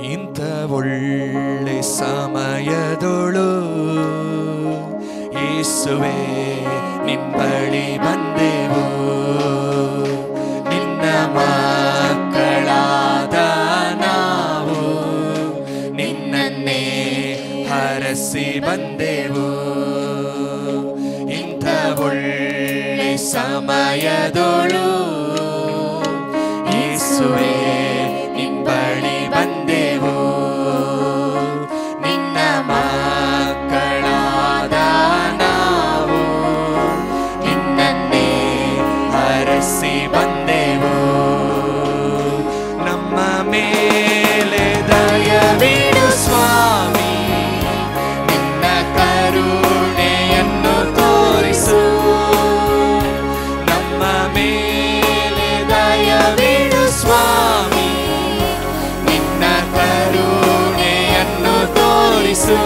ಇಂಥ ಒಳ್ಳೆ ಸಮಯದೊಳು ಯೇಸುವೇ ನಿನ್ ಬಳಿ ಬಂದೆವು. ನಿನ್ನ ಮಕ್ಕಳಾದ ನಾವು ನಿನ್ನನ್ನೇ ಹರಸಿ ಬಂದೆವು. ಇಂಥ ಒಳ್ಳೆ ಸಮಯದೊಳು ಯೇಸುವೇ ನಿನ್ ಬಳಿ ಬಂದೆವು. ನಿನ್ನ ಮಕ್ಕಳಾದ ನಾವು ನಿನ್ನನ್ನೇ ಹರಸಿ ಬಂದೆವು. ನಮ್ಮ ಮೇಲೆ ದಯವಿಡು ಸ್ವಾಮಿ, ನಿನ್ನ ಕರುಣೆಯನ್ನು ತೋರಿಸು. ನಮ್ಮ ಮೇಲೆ ದಯವಿಡು ಸ್ವಾಮಿ, ನಿನ್ನ ಕರುಣೆಯನ್ನು ತೋರಿಸು.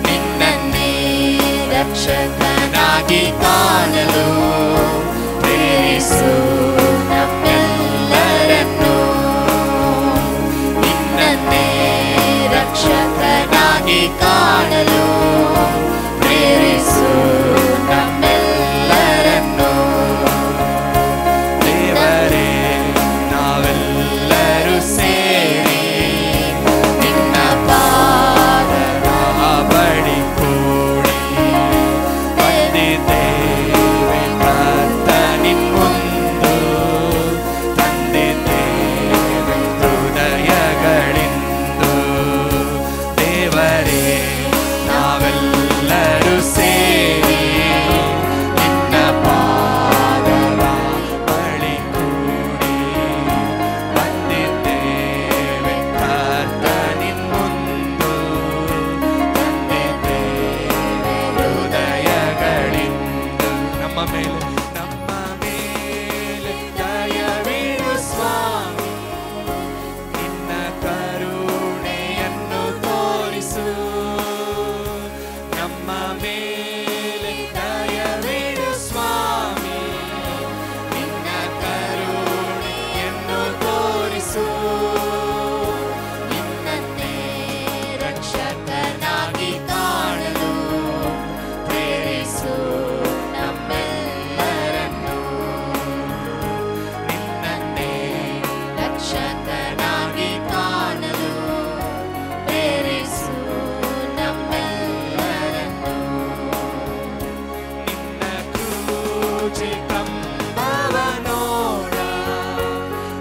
ನಿನ್ನನ್ನೇ ರಕ್ಷಕನಾಗಿ ಕಾಣಲು ಪ್ರೇರಿಸು ನಮ್ಮೆಲ್ಲರನ್ನು. ನಿನ್ನನ್ನೇ ರಕ್ಷಕನಾಗಿ ಕಾಣಲು ಪ್ರೇರಿಸು ನಮ್ಮೆಲ್ಲರನ್ನು. ದೇವರೇ, ನಾವೆಲ್ಲರೂ ಸೇರಿ ನಿನ್ನ ಪಾದದ ಬಳಿ ಕೂಡಿ ಬಂದಿದ್ದೇವೆ ಕರ್ತನಿನ್ ಮುಂದು. ತಂದಿದ್ದೇವೆ ಹೃದಯಗಳಿಂದು. ದೇವರೇ, ನಾವೆಲ್ಲರೂ ಸೇರಿ ನಿನ್ನ ಪಾದದ ಬಳಿ ಕೂಡಿ ಬಂದಿದ್ದೇವೆ ಕರ್ತನಿನ್ ಮುಂದು. ತಂದಿದ್ದೇವೆ ಹೃದಯಗಳಿಂದು. ನಮ್ಮ ಮೇಲೆ ದಯವಿಡು ಸ್ವಾಮಿ, ನಿನ್ನ ಕರುಣೆಯನ್ನು ತೋರಿಸು. ನಮ್ಮ ಮೇಲೆ ದಯವಿಡು ಸ್ವಾಮಿ, ನಿನ್ನ ಕರುಣೆಯನ್ನು ತೋರಿಸು. ನಿನ್ನನ್ನೇ ರಕ್ಷಕನಾಗಿ ಕಾಣಲು ಪ್ರೇರಿಸು ನಮ್ಮೆಲ್ಲರನ್ನು. ನಿನ್ನನ್ನೇ ರಕ್ಷಕನಾಗಿ ಕಾಣಲು ಪ್ರೇರಿಸು ನಮ್ಮೆಲ್ಲರನ್ನು. ನಿನ್ನ ಕ್ರೂಜಿ ಕಂಬವ ನೋಡ,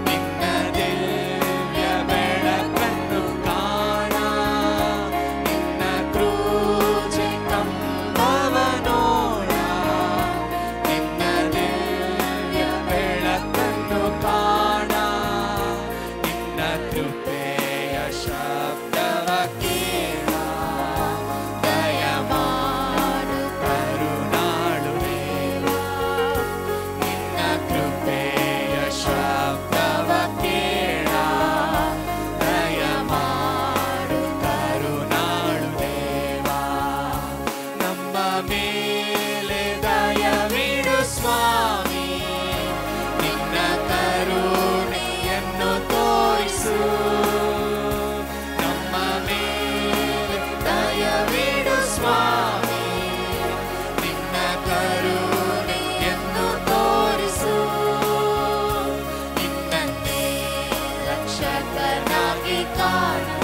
ನಿನ್ನ ದಿವ್ಯ ಬೆಳಕನ್ನು ಕಾಣ. ನಿನ್ನ ಕ್ರೂಜಿ ಕಂಬವ ನೋಡ, ನಿನ್ನ ದಿವ್ಯ ಬೆಳಕನ್ನು ಕಾಣ. ನಿನ್ನ ಕೃಪೆಯ ಶಬ್ದವ ಕೇಳ, ದಯಮಾಡು ಕರುಣಾಳು ದೇವ. ನಿನ್ನ ಕೃಪೆಯ ಶಬ್ದವ ಕೇಳ, ದಯಮಾಡು ಕರುಣಾಳು ದೇವ. ನಮ್ಮ ಮೇಲೆ ದಯವಿಡು ಸ್ವಾಮಿ, ನಿನ್ನ ಕರುಣೆಯನ್ನು ತೋರಿಸು. ನಮ್ಮ ಮೇಲೆ ದಯವಿಡು ಸ್ವಾಮಿ, ನಿನ್ನ ಕರುಣೆಯನ್ನು ತೋರಿಸು. ನಿನ್ನನ್ನೇ ರಕ್ಷಕನಾಗಿ ಕಾಣಲು